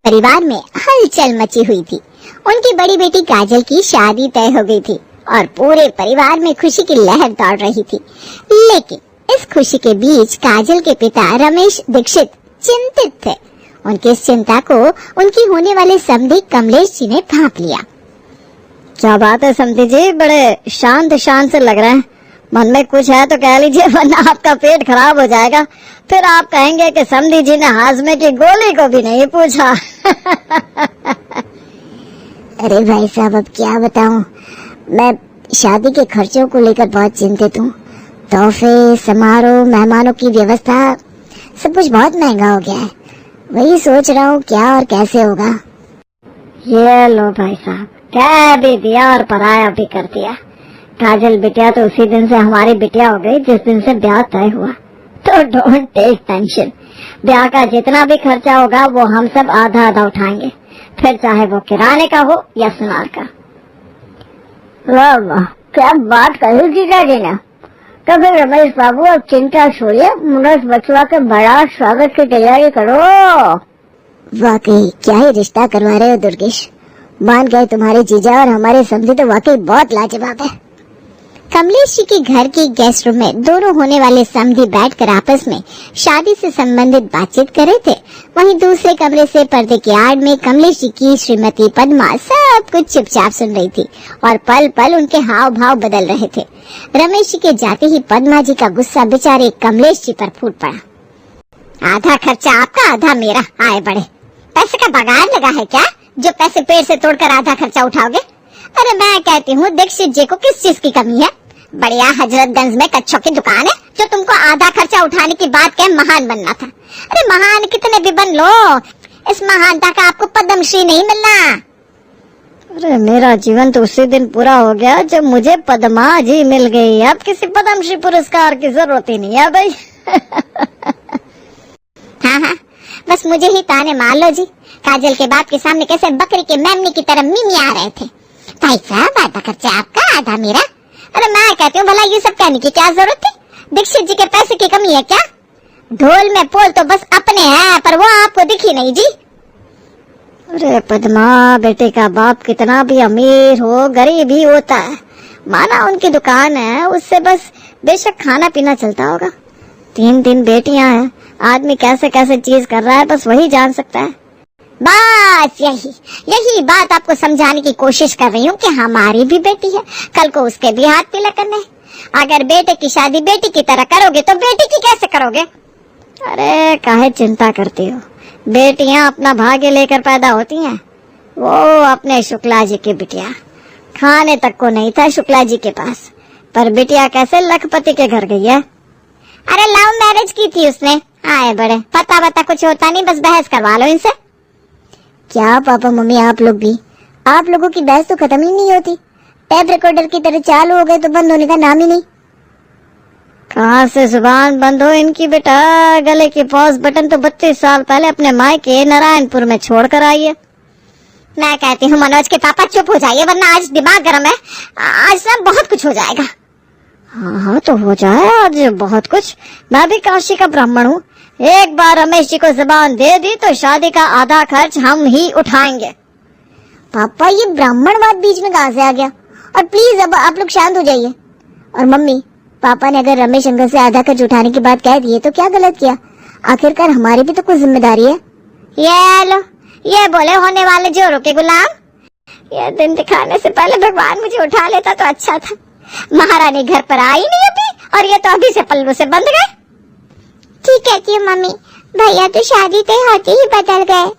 परिवार में हलचल मची हुई थी। उनकी बड़ी बेटी काजल की शादी तय हो गई थी और पूरे परिवार में खुशी की लहर दौड़ रही थी। लेकिन इस खुशी के बीच काजल के पिता रमेश दीक्षित चिंतित थे। उनकी इस चिंता को उनकी होने वाले समधी कमलेश जी ने भांप लिया। क्या बात है समधी जी, बड़े शांत शांत से लग रहे हैं। मन में कुछ है तो कह लीजिए, वरना आपका पेट खराब हो जाएगा। फिर आप कहेंगे कि समधी जी ने हाजमे की गोली को भी नहीं पूछा। अरे भाई साहब, अब क्या बताऊं, मैं शादी के खर्चों को लेकर बहुत चिंतित हूँ। तोहफे, समारोह, मेहमानों की व्यवस्था, सब कुछ बहुत महंगा हो गया है। वही सोच रहा हूँ क्या और कैसे होगा। ये लो भाई साहब, कह भी दिया और पराया भी कर दिया। काजल बिटिया तो उसी दिन से हमारी बिटिया हो गई जिस दिन से ब्याह तय हुआ। तो डोंट टेक टेंशन, ब्याह का जितना भी खर्चा होगा वो हम सब आधा आधा उठाएंगे, फिर चाहे वो किराने का हो या सुनार का। वाह वाह, क्या बात कही जीजा जी ने। तो फिर रमेश बाबू, अब चिंता छोड़िए, मुनस बचवा के बड़ा स्वागत की तैयारी करो। वाकई क्या ही रिश्ता करवा रहे हो दुर्गेश। मान गए तुम्हारे जीजा, और हमारे समधी तो वाकई बहुत लाजवाब है। कमलेश जी के घर के गेस्ट रूम में दोनों होने वाले समधी बैठकर आपस में शादी से संबंधित बातचीत कर रहे थे। वहीं दूसरे कमरे से पर्दे की आड़ में कमलेश जी की श्रीमती पद्मा सब कुछ चुपचाप सुन रही थी और पल पल उनके हाव भाव बदल रहे थे। रमेश जी के जाते ही पद्मा जी का गुस्सा बेचारे कमलेश जी पर फूट पड़ा। आधा खर्चा आपका, आधा मेरा, आए बड़े। पैसे का बगान लगा है क्या, जो पैसे पेड़ से तोड़कर आधा खर्चा उठाओगे? अरे मैं कहती हूँ, दीक्षित जी को किस चीज की कमी है? बढ़िया हजरतगंज में कच्छों की दुकान है, जो तुमको आधा खर्चा उठाने की बात कह महान बनना था। अरे महान कितने भी बन लो, इस महानता का आपको पद्मश्री नहीं मिलना। अरे मेरा जीवन तो उसी दिन पूरा हो गया जब मुझे पद्मा जी मिल गई। अब किसी पद्मश्री पुरस्कार की जरूरत ही नहीं है भाई। हाँ हाँ, बस मुझे ही ताने मार लो जी। काजल के बाप के सामने कैसे बकरी के मेमने की तरह मिमिया रहे थे। भाई साहब, आधा खर्चा आपका, आधा मेरा। अरे मैं कहती हूँ, भला ये सब कहने की क्या जरूरत थी? दीक्षित जी के पैसे की कमी है क्या? ढोल में पोल तो बस अपने हैं, पर वो आपको दिखी नहीं जी। अरे पद्मा, बेटे का बाप कितना भी अमीर हो, गरीब ही होता है। माना उनकी दुकान है, उससे बस बेशक खाना पीना चलता होगा। 3 बेटियां हैं, आदमी कैसे कैसे चीज कर रहा है बस वही जान सकता है। बस यही बात आपको समझाने की कोशिश कर रही हूँ कि हमारी भी बेटी है, कल को उसके भी हाथ पीला करने हैं। अगर बेटे की शादी बेटी की तरह करोगे तो बेटी की कैसे करोगे? अरे काहे चिंता करती हो, बेटियां अपना भाग्य लेकर पैदा होती हैं। वो अपने शुक्ला जी की बिटिया, खाने तक को नहीं था शुक्ला जी के पास, पर बिटिया कैसे लखपति के घर गई है। अरे लव मैरिज की थी उसने। आए बड़े, पता बता कुछ होता नहीं, बस बहस करवा लो इनसे। क्या पापा मम्मी, आप लोग भी, आप लोगों की बहस तो खत्म ही नहीं होती। टेप रिकॉर्डर की तरह चालू हो गए तो बंद होने का नाम ही नहीं। कहाँ से जुबान बंद हो इनकी बेटा। गले की पॉज बटन तो 32 साल पहले अपने मायके नारायणपुर में छोड़ कर आई है। मैं कहती हूँ मनोज के पापा चुप हो जाइए, वरना आज दिमाग गर्म है। आज ना बहुत कुछ हो जाएगा। हाँ तो हो जाए आज बहुत कुछ। मैं भी काशी का ब्राह्मण हूँ। एक बार रमेश जी को जुबान दे दी तो शादी का आधा खर्च हम ही उठाएंगे। पापा, ये ब्राह्मण बात बीच में कहाँ से आ गया? और प्लीज अब आप लोग शांत हो जाइए। और मम्मी, पापा ने अगर रमेश अंकल से आधा खर्च उठाने की बात कह दी है तो क्या गलत किया? आखिरकार हमारी भी तो कुछ जिम्मेदारी है। ये लो, ये बोले होने वाले जोरों के गुलाम। ये दिन दिखाने से पहले भगवान मुझे उठा लेता तो अच्छा था। महारानी घर पर आई नहीं होती और ये तो अभी से पल्लू से बंध गए। ठीक कहती है मम्मी, भैया तो शादी तय होते ही बदल गए।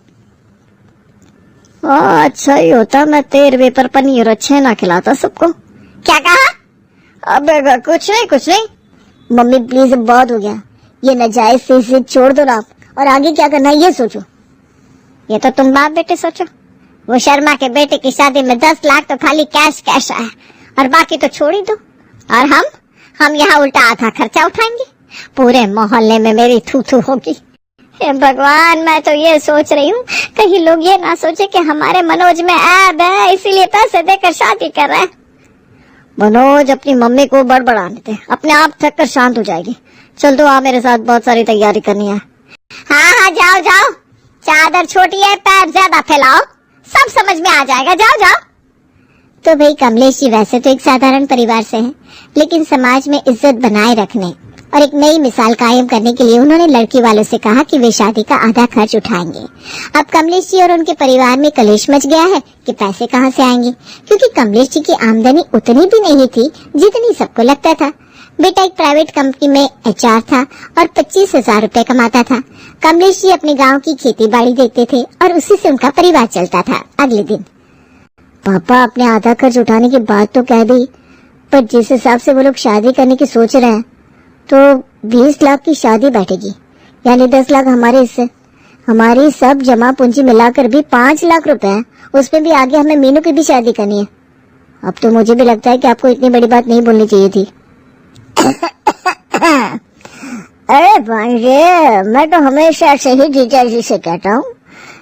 अच्छा ही होता मैं 13वें पर पनीर और छेना खिलाता सबको। क्या कहा? अब कुछ नहीं। मम्मी प्लीज, अब बहुत हो गया। ये नाजायज से इसे छोड़ दो ना आप, और आगे क्या करना है ये सोचो। ये तो तुम बाप बेटे सोचो। वो शर्मा के बेटे की शादी में 10 लाख तो खाली कैश आया, और बाकी तो छोड़ ही दो। और हम यहाँ उल्टा आधा खर्चा उठाएंगे। पूरे मोहल्ले में मेरी थू थू होगी। हे भगवान, मैं तो ये सोच रही हूँ कहीं लोग ये ना सोचे कि हमारे मनोज में ऐब है, इसीलिए पैसे देकर शादी कर रहे हैं। मनोज अपनी मम्मी को बड़बड़ाने दे, अपने आप थक कर शांत हो जाएगी। चल तो आ मेरे साथ, बहुत सारी तैयारी करनी है। हाँ जाओ। चादर छोटी है, पैर ज्यादा फैलाओ, सब समझ में आ जाएगा, जाओ जाओ। तो भाई कमलेश जी वैसे तो एक साधारण परिवार से हैं, लेकिन समाज में इज्जत बनाए रखने और एक नई मिसाल कायम करने के लिए उन्होंने लड़की वालों से कहा कि वे शादी का आधा खर्च उठाएंगे। अब कमलेश जी और उनके परिवार में कलेश मच गया है कि पैसे कहां से आएंगे, क्योंकि कमलेश जी की आमदनी उतनी भी नहीं थी जितनी सबको लगता था। बेटा एक प्राइवेट कंपनी में HR था और 25,000 रुपए कमाता था। कमलेश जी अपने गाँव की खेती बाड़ी देखते थे और उसी से उनका परिवार चलता था। अगले दिन पापा अपने आधा खर्च उठाने की बात तो कह दी, पर जिस हिसाब से वो लोग शादी करने की सोच रहे हैं तो 20 लाख की शादी बैठेगी, यानी 10 लाख हमारे हिस्से। हमारी सब जमा पूंजी मिलाकर भी 5 लाख रुपए है, उसमें भी आगे हमें मीनू की भी शादी करनी है। अब तो मुझे भी लगता है कि आपको इतनी बड़ी बात नहीं बोलनी चाहिए थी। अरे भांजे, मैं तो हमेशा से ही जीजा जी से कहता हूँ,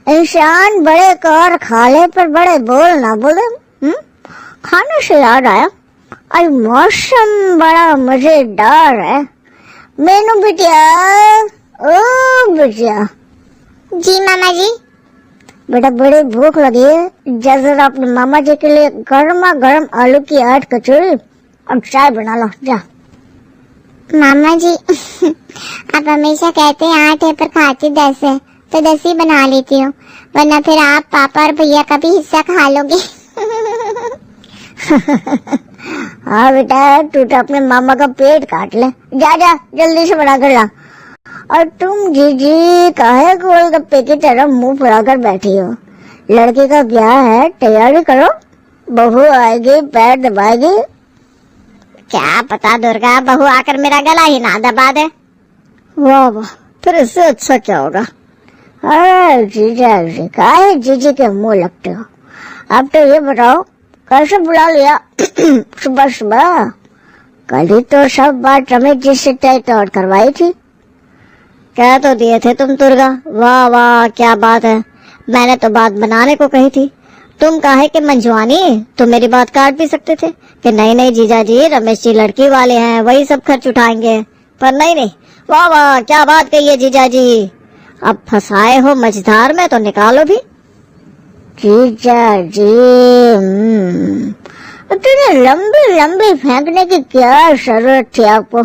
इंसान बड़े कर खा ले पर बड़े बोल ना बोले। खाने से याद आया, आज मौसम बड़ा मजेदार है। मेनू बिटिया, ओ बिटिया। जी मामा जी। बेटा बड़ी भूख लगी है, जरा अपने मामा जी के लिए गर्मा गर्म आलू की 8 कचौड़ी और चाय बना लो, जा। मामा जी आप हमेशा कहते हैं 8 है पर खाती 10 है, तो 10 ही बना लेती हूँ, वरना फिर आप पापा और भैया का भी हिस्सा खा लोगे। हाँ बेटा, तू तो अपने मामा का पेट काट ले, जा जा जल्दी से बना कर ला। और तुम जीजी काहे गोलगप्पे की तरह मुंह फुलाकर बैठी हो? लड़के का ब्याह है, तैयारी करो, बहू आएगी पैर दबाएगी। क्या पता दुर्गा, बहू आकर मेरा गला ही ना दबा दे। वाह वाह, फिर इससे अच्छा क्या होगा? अरे जीजा जी, काहे जीजी के मुंह लगते हो? अब तो ये बताओ कैसे बुला लिया सुबह सुबह? कल ही तो सब बात रमेश जी से तय तौर करवाई थी। कह तो दिए थे तुम दुर्गा। वाह वाह, क्या बात है, मैंने तो बात बनाने को कही थी। तुम काहे के मंजवानी, तुम मेरी बात काट भी सकते थे कि नहीं नहीं जीजा जी, रमेश जी लड़की वाले हैं, वही सब खर्च उठाएंगे। पर नहीं नहीं, वाह वाह, क्या बात कही है जीजा जी। अब फंसाए हो मझधार में तो निकालो भी। जीजा जी, इतनी लंबी लंबी फेंकने की क्या जरूरत थी आपको?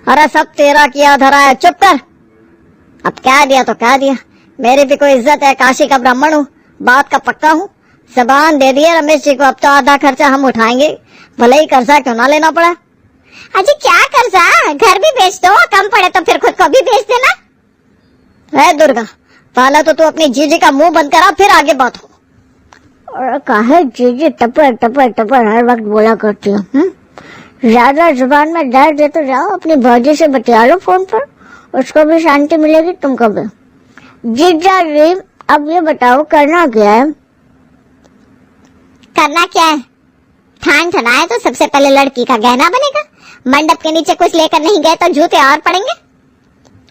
अरे सब तेरा किया धरा है, चुप कर। अब क्या दिया तो क्या दिया, मेरी भी कोई इज्जत है, काशी का ब्राह्मण हूँ, बात का पक्का हूँ। जबान दे दिया रमेश जी को, अब तो आधा खर्चा हम उठाएंगे, भले ही कर्जा क्यों ना लेना पड़ा। अजी क्या कर्जा, घर भी बेच दो, कम पड़े तो फिर खुद को भी बेच देना। है दुर्गा, पहले तो तू अपनी जीजी का मुंह बंद करा, फिर आगे बात हो। और काहे जीजी टपर टपर टपर हर वक्त बोला करती हो? ज्यादा जुबान में दर्द है तो जाओ अपनी भौजी से बतिया लो फोन पर, उसको भी शांति मिलेगी, तुमको भी। जीजा जी अब ये बताओ करना क्या है? करना क्या है? ठान ठनाए तो सबसे पहले लड़की का गहना बनेगा, मंडप के नीचे कुछ लेकर नहीं गए तो जूते और पड़ेंगे।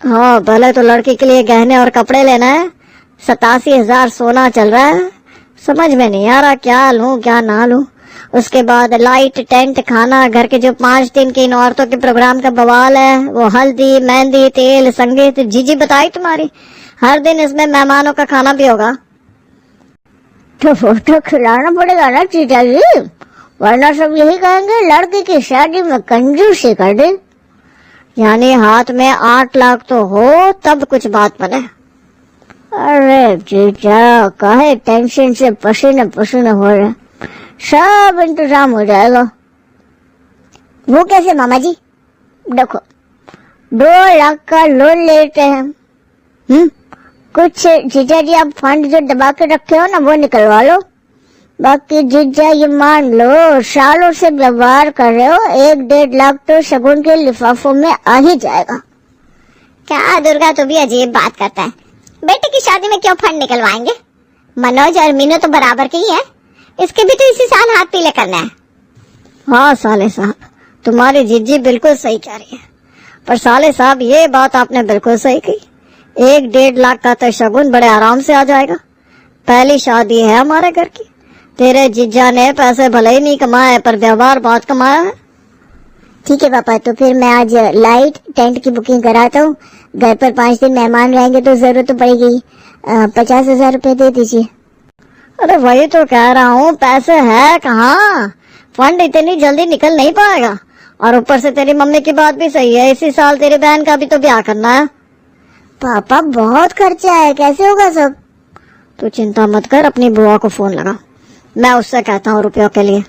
हाँ, पहले तो लड़की के लिए गहने और कपड़े लेना है। 87,000 सोना चल रहा है, समझ में नहीं आ रहा क्या लूं क्या ना लूं। उसके बाद लाइट, टेंट, खाना, घर के जो 5 दिन के इन औरतों के प्रोग्राम का बवाल है, वो हल्दी, मेहंदी, तेल, संगीत, जीजी बताई तुम्हारी, हर दिन इसमें मेहमानों का खाना भी होगा। तो वो तो खिलाना पड़ेगा ना जीजा जी, वरना सब यही कहेंगे लड़की की शादी में कंजूसी कर दे। यानी हाथ में 8 लाख तो हो तब कुछ बात बने। अरे जीजा, काहे टेंशन से पसीने पसीने हो रहे, सब इंतजाम हो जाएगा। वो कैसे मामा जी? देखो 2 लाख का लोन लेते हैं, कुछ जीजा जी आप फंड जो दबा के रखे हो ना वो निकलवा लो। बाकी जीजा ये मान लो सालों से व्यवहार कर रहे हो, 1-1.5 लाख तो शगुन के लिफाफों में आ ही जाएगा। क्या दुर्गा, तू भी अजीब बात करता है। बेटे की शादी में क्यों फंड निकलवाएंगे? मनोज और मीनू तो बराबर के ही है, इसके भी तो इसी साल हाथ पीले करना है। हाँ साले साहब, तुम्हारी जीजी बिल्कुल सही कह रही है, पर साले साहब ये बात आपने बिल्कुल सही कही, 1-1.5 लाख का तो शगुन बड़े आराम से आ जाएगा। पहली शादी है हमारे घर की, तेरे जीजा ने पैसे भले ही नहीं कमाए पर व्यवहार बहुत कमाया है। ठीक है पापा, तो फिर मैं आज लाइट टेंट की बुकिंग कराता हूँ, घर पर 5 दिन मेहमान रहेंगे तो जरूरत तो पड़ेगी। 50,000 रुपए दे दीजिए। अरे वही तो कह रहा हूँ, पैसे है कहाँ, फंड इतनी जल्दी निकल नहीं पाएगा। और ऊपर से तेरी मम्मी की बात भी सही है, इसी साल तेरी बहन का भी तो ब्याह करना है। पापा बहुत खर्चा है, कैसे होगा सब? तू चिंता मत कर, अपनी बुआ को फोन लगा, मैं उससे कहता हूँ रुपयों के लिए।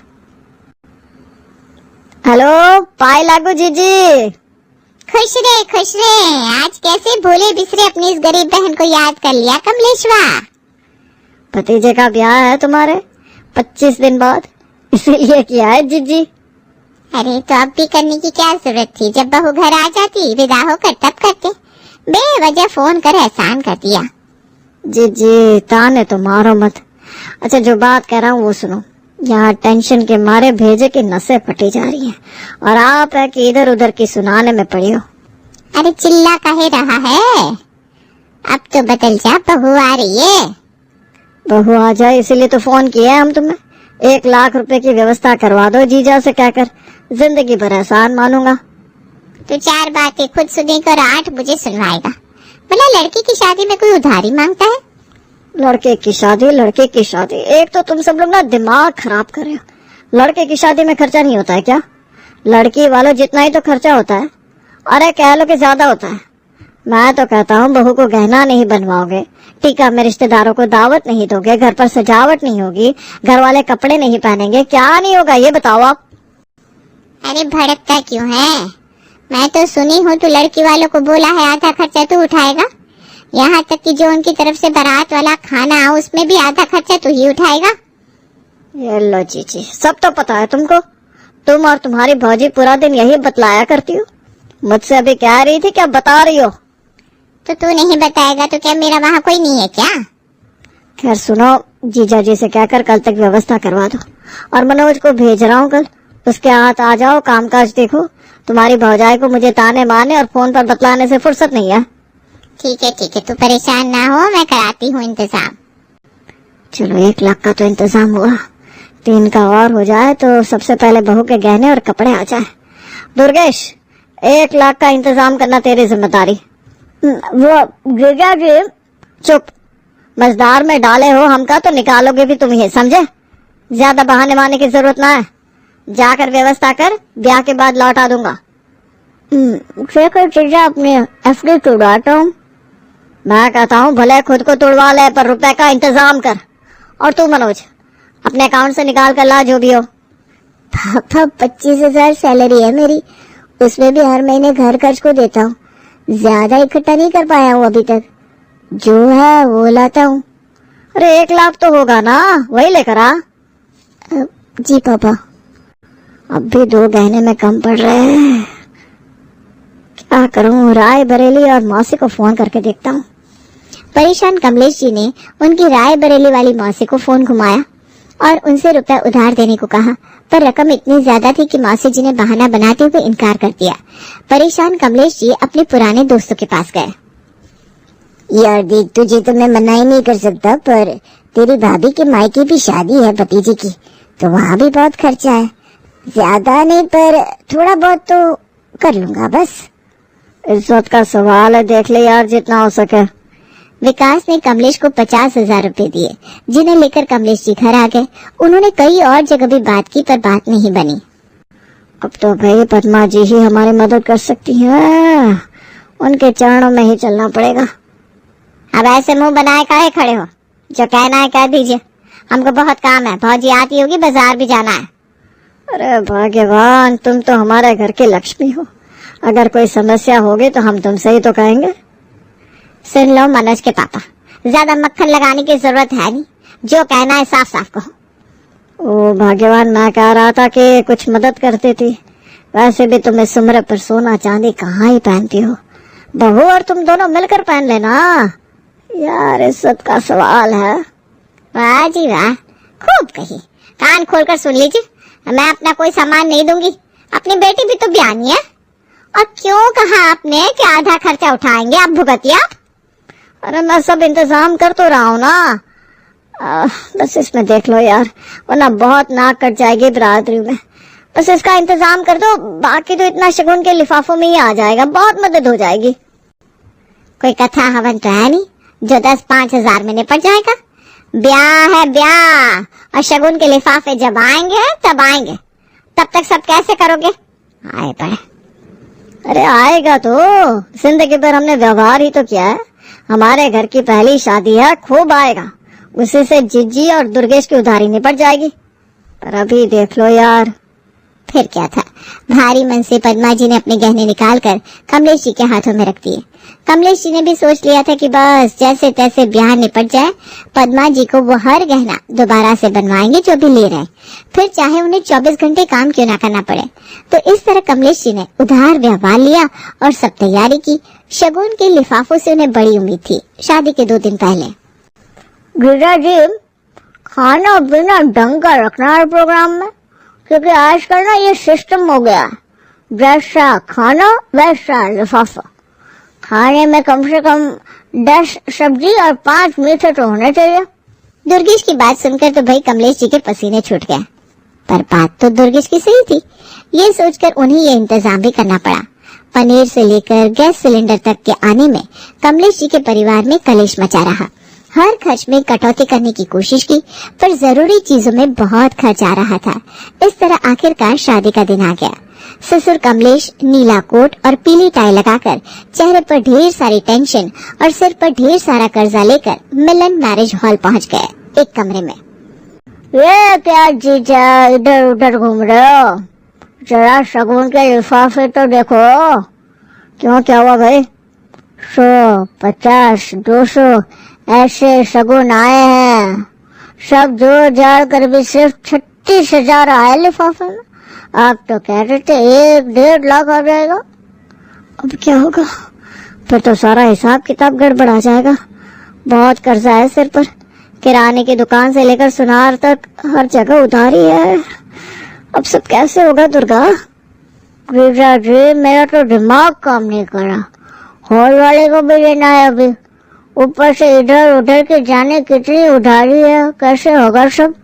हेलो पाई लागू जीजी। खुश रहे। आज कैसे भूले बिसरे अपनी इस गरीब बहन को याद कर लिया कमलेशवा। भतीजे का ब्याह है तुम्हारे 25 दिन बाद, इसीलिए किया है जीजी। अरे तो अब भी करने की क्या जरूरत थी, जब बहू घर आ जाती विदा होकर तब करते। बेवजह फोन कर एहसान कर दिया। जीजी ताने तो मारो मत। अच्छा जो बात कह रहा हूँ वो सुनो। यहाँ टेंशन के मारे भेजे की नसें फटी जा रही हैं और आप है कि इधर उधर की सुनाने में पड़ी हो। अरे चिल्ला काहे रहा है, अब तो बदल जा, बहू आ रही है। बहू आ जाए इसीलिए तो फोन किया है हम तुम्हें। 1 लाख रुपए की व्यवस्था करवा दो जीजा से कहकर, जिंदगी भर एहसान मानूंगा। तो 4 बातें खुद सुनेगा और 8 मुझे सुनवाएगा। बोला लड़की की शादी में कोई उधारी मांगता है? लड़के की शादी, एक तो तुम सब लोग ना दिमाग खराब कर रहे हो। लड़के की शादी में खर्चा नहीं होता है क्या? लड़की वालों जितना ही तो खर्चा होता है। अरे कह लो कि ज्यादा होता है। मैं तो कहता हूँ बहू को गहना नहीं बनवाओगे, टीका में रिश्तेदारों को दावत नहीं दोगे, घर पर सजावट नहीं होगी, घर वाले कपड़े नहीं पहनेंगे, क्या नहीं होगा ये बताओ आप। अरे भड़कता क्यों है? मैं तो सुनी हूँ तू लड़की वालों को बोला है आधा खर्चा तू उठाएगा। यहाँ तक कि जो उनकी तरफ से बारात वाला खाना उसमें भी आधा खर्चा तू ही उठाएगा। ये लो जीजी, सब तो पता है तुमको। तुम और तुम्हारी भौजी पूरा दिन यही बतलाया करती हो। मुझसे अभी कह रही थी क्या बता रही हो? तो तू नहीं बताएगा तो क्या मेरा वहाँ कोई नहीं है क्या? खैर सुनो, जीजा जी से कहकर कल तक व्यवस्था करवा दो और मनोज को भेज रहा हूँ कल, उसके हाथ आ जाओ, कामकाज देखो। तुम्हारी भौजाई को मुझे ताने मारने और फोन पर बतलाने से फुर्सत नहीं है। ठीक है तू परेशान ना हो, मैं कराती हूँ इंतजाम। चलो 1 लाख का तो इंतजाम हुआ, 3 का और हो जाए तो सबसे पहले बहू के गहने और कपड़े आ जाए। दुर्गेश 1 लाख का इंतजाम करना तेरी जिम्मेदारी। वो जीजा जी चुप, मजदार में डाले हो हमका तो निकालोगे भी तुम ही, समझे? ज्यादा बहाने मारने की जरूरत ना है, जाकर व्यवस्था कर, ब्याह के बाद लौटा दूंगा। जीजा अपने एफडी तोड़वाता हूँ। मैं कहता हूँ भले खुद को तोड़वा ले पर रुपए का इंतजाम कर। और तू मनोज अपने अकाउंट से निकाल कर ला जो भी हो। पापा 25,000 सैलरी है मेरी, उसमें भी हर महीने घर खर्च को देता हूँ, ज्यादा इकट्ठा नहीं कर पाया हूँ अभी तक, जो है वो लाता हूँ। अरे 1 लाख तो होगा ना, वही लेकर आ। जी पापा। अब भी 2 गहने में कम पड़ रहे हैं, क्या करूं? राय बरेली और मौसी को फोन करके देखता हूँ। परेशान कमलेश जी ने उनकी राय बरेली वाली मौसी को फोन घुमाया और उनसे रुपया उधार देने को कहा, पर रकम इतनी ज्यादा थी कि मौसी जी ने बहाना बनाते हुए इनकार कर दिया। परेशान कमलेश जी अपने पुराने दोस्तों के पास गए। यार देख, तुझे तो मैं मना ही नहीं कर सकता, पर तेरी भाभी के मायके की शादी है भतीजी की, तो वहाँ भी बहुत खर्चा है। ज्यादा नहीं पर थोड़ा बहुत तो कर लूंगा बस। इज्जत का सवाल है, देख ले यार जितना हो सके। विकास ने कमलेश को 50,000 रुपए दिए, जिन्हें लेकर कमलेश जी घर आ गए। उन्होंने कई और जगह भी बात की पर बात नहीं बनी। अब तो भाई पद्मा जी ही हमारी मदद कर सकती हैं, उनके चरणों में ही चलना पड़ेगा। अब ऐसे मुंह बनाए काहे खड़े हो, जो कहना है कह दीजिए, हमको बहुत काम है, भौजी आती होगी, बाजार भी जाना है। अरे भाग्यवान, तुम तो हमारे घर की लक्ष्मी हो, अगर कोई समस्या होगी तो हम तुमसे ही तो कहेंगे। सुन लो मनोज के पापा, ज्यादा मक्खन लगाने की जरूरत है नहीं, जो कहना है साफ साफ कहो। ओ भाग्यवान, मैं कह रहा था कि कुछ मदद करती थी, वैसे भी तुम इस उम्र पर सोना चांदी कहाँ ही पहनती हो, बहू और तुम दोनों मिलकर पहन लेना। यार इज्जत का सवाल है। वाह जी वाह, खूब कही, कान खोलकर सुन लीजिए, मैं अपना कोई सामान नहीं दूंगी, अपनी बेटी भी तो ब्यानी है। और क्यों कहा आपने कि आधा खर्चा उठाएंगे आप भुगतिया? अरे मैं सब इंतजाम कर तो रहा हूँ ना, बस इसमें देख लो यार, वरना बहुत नाक कट जाएगी बरादरी में। बस इसका इंतजाम कर दो, बाकी तो इतना शगुन के लिफाफों में ही आ जाएगा, बहुत मदद हो जाएगी। कोई कथा हवन तो है नहीं जो 10-5 हज़ार में निपट जाएगा। ब्याह है ब्याह, और शगुन के लिफाफे जब आएंगे तब आएंगे, तब तक सब कैसे करोगे? आए पड़े। अरे आएगा तो, जिंदगी भर हमने व्यवहार ही तो किया है। हमारे घर की पहली शादी है, खूब आएगा। उसी से जिज्जी और दुर्गेश की उधारी निपट जाएगी। पर अभी देख लो यार। फिर क्या था, भारी मन से पद्मा जी ने अपने गहने निकालकर कमलेश जी के हाथों में रख दिए। कमलेश जी ने भी सोच लिया था कि बस जैसे तैसे ब्याह निपट जाए, पद्मा जी को वो हर गहना दोबारा से बनवाएंगे जो भी ले रहे हैं, फिर चाहे उन्हें 24 घंटे काम क्यों ना करना पड़े। तो इस तरह कमलेश जी ने उधार व्यवहार लिया और सब तैयारी की। शगुन के लिफाफों से उन्हें बड़ी उम्मीद थी शादी के 2 दिन पहले। गिरिजा जी, खाना पीना ढंग का रखना है प्रोग्राम में, क्योंकि आजकल ना ये सिस्टम हो गया, जैसा खाना वैसा लिफाफा। खाने में कम से कम 10 सब्जी और 5 मीठे तो होने चाहिए। दुर्गेश की बात सुनकर तो भाई कमलेश जी के पसीने छूट गए, पर बात तो दुर्गेश की सही थी। ये सोचकर उन्हें ये इंतजाम भी करना पड़ा। पनीर से लेकर गैस सिलेंडर तक के आने में कमलेश जी के परिवार में कलेश मचा रहा। हर खर्च में कटौती करने की कोशिश की, पर जरूरी चीजों में बहुत खर्च आ रहा था। इस तरह आखिरकार शादी का दिन आ गया। ससुर कमलेश नीला कोट और पीली टाई लगाकर, चेहरे पर ढेर सारी टेंशन और सिर पर ढेर सारा कर्जा लेकर मिलन मैरिज हॉल पहुंच गए। एक कमरे में, ये क्या जीजा इधर उधर घूम रहे हो? जरा शगुन के लिफाफे तो देखो। क्यों, क्या हुआ भाई? 100, 50, 200 ऐसे शगुन आए हैं। सब जोड़ जाड़ कर भी सिर्फ 36,000 आए लिफाफे में। आप तो कह रहे थे 1-1.5 लाख आ जाएगा। अब क्या होगा? फिर तो सारा हिसाब किताब गड़बड़ा जाएगा। बहुत कर्जा है सिर पर। किराने की दुकान से लेकर सुनार तक हर जगह उधारी है। अब सब कैसे होगा दुर्गा? गिरिजा जी, मेरा तो दिमाग काम नहीं कर रहा। हॉल वाले को भी लेना है अभी, ऊपर से इधर उधर के जाने कितनी उधारी है। कैसे होगा सब?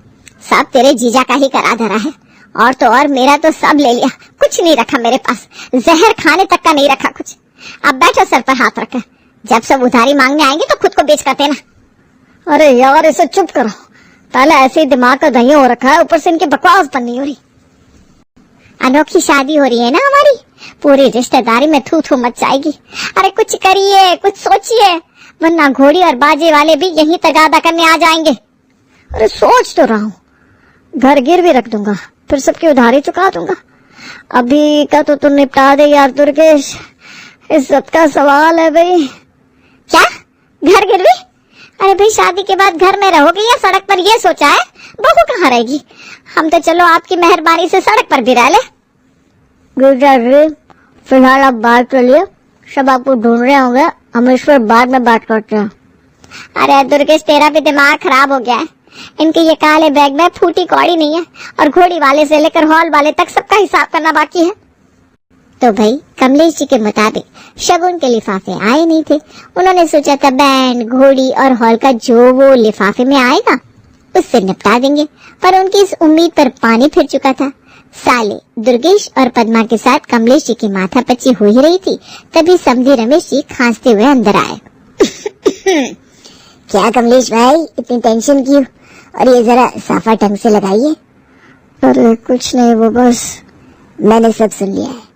सब तेरे जीजा का ही करा धरा है, और तो और मेरा तो सब ले लिया, कुछ नहीं रखा मेरे पास। जहर खाने तक का नहीं रखा कुछ। अब बैठो सर पर हाथ रखकर, जब सब उधारी मांगने आएंगे तो खुद को बेच कर देना। अरे यार, इसे चुप करो। पहले ऐसे ही दिमाग का दहिया हो रखा है, ऊपर से इनकी बकवास बननी हो रही। अनोखी शादी हो रही है ना हमारी, पूरी रिश्तेदारी में थू थू मच जाएगी। अरे कुछ करिए, कुछ सोचिए, वरना घोड़ी और बाजे वाले भी यहीं तगादा करने आ जाएंगे। अरे सोच तो रहा हूँ, घर गिर भी रख दूंगा, फिर सबकी उधारी चुका दूंगा। अभी का तो तुम निपटा दे यार दुर्गेश, इज्जत का सवाल है भाई। क्या घर गिरवी? अरे भाई, शादी के बाद घर में रहोगे या सड़क पर, ये सोचा है? बहू कहाँ रहेगी? हम तो चलो आपकी मेहरबानी से सड़क पर भी रह ले। गिरजा जी, फिलहाल आप बाहर चलिए, सब आपको ढूंढ रहे होंगे। हम इस पर बाद में बात करते हैं। अरे दुर्गेश, तेरा भी दिमाग खराब हो गया है। इनके ये काले बैग में फूटी कौड़ी नहीं है, और घोड़ी वाले से लेकर हॉल वाले तक सबका हिसाब करना बाकी है। तो भाई कमलेश जी के मुताबिक शगुन के लिफाफे आए नहीं थे। उन्होंने सोचा था बैंड, घोड़ी और हॉल का जो वो लिफाफे में आएगा उससे निपटा देंगे, पर उनकी इस उम्मीद पर पानी फिर चुका था। साले दुर्गेश और पद्मा के साथ कमलेश जी की माथापच्ची हो ही रही थी, तभी समधी रमेश जी खांसते हुए अंदर आए। क्या कमलेश भाई, इतनी टेंशन क्यों? और ये जरा साफा ढंग से लगाइए। अरे कुछ नहीं, वो बस। मैंने सब सुन लिया है।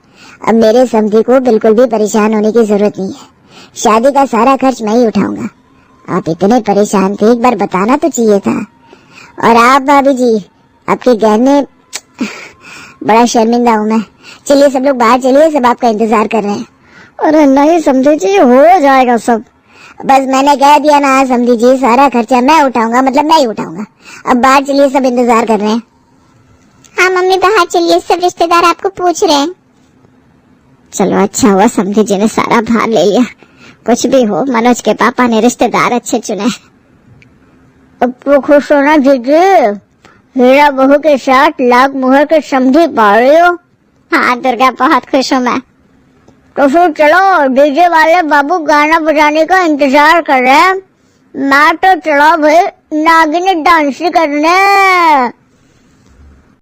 अब मेरे समधी को बिल्कुल भी परेशान होने की जरूरत नहीं है। शादी का सारा खर्च मैं ही उठाऊंगा। आप इतने परेशान थे, एक बार बताना तो चाहिए था। और आप भाभी जी, आपके गहने, बड़ा शर्मिंदा हूँ मैं। चलिए सब लोग बाहर चलिए, सब आपका इंतजार कर रहे हैं। अरे नहीं समझी जी, हो जाएगा सब। बस मैंने कह दिया ना समझी जी, सारा खर्चा मैं उठाऊंगा, मतलब मैं ही उठाऊंगा। अब बाहर चलिए, सब इंतजार कर रहे हैं। हाँ मम्मी, बाहर चलिए, सब रिश्तेदार आपको पूछ रहे हैं। चलो अच्छा हुआ समझी जी ने सारा भार ले लिया। कुछ भी हो, मनोज के पापा ने रिश्तेदार अच्छे चुने। अब तो खुश हो ना जीजी, हीरा बहू के साथ लाख मुहर के समधी पा रही हो। हाँ दुर्गा, बहुत खुश हूँ मैं। तो फिर चलो, डीजे वाले बाबू गाना बजाने का इंतजार कर रहे हैं। मैं तो चलो भाई नागिन डांस करने।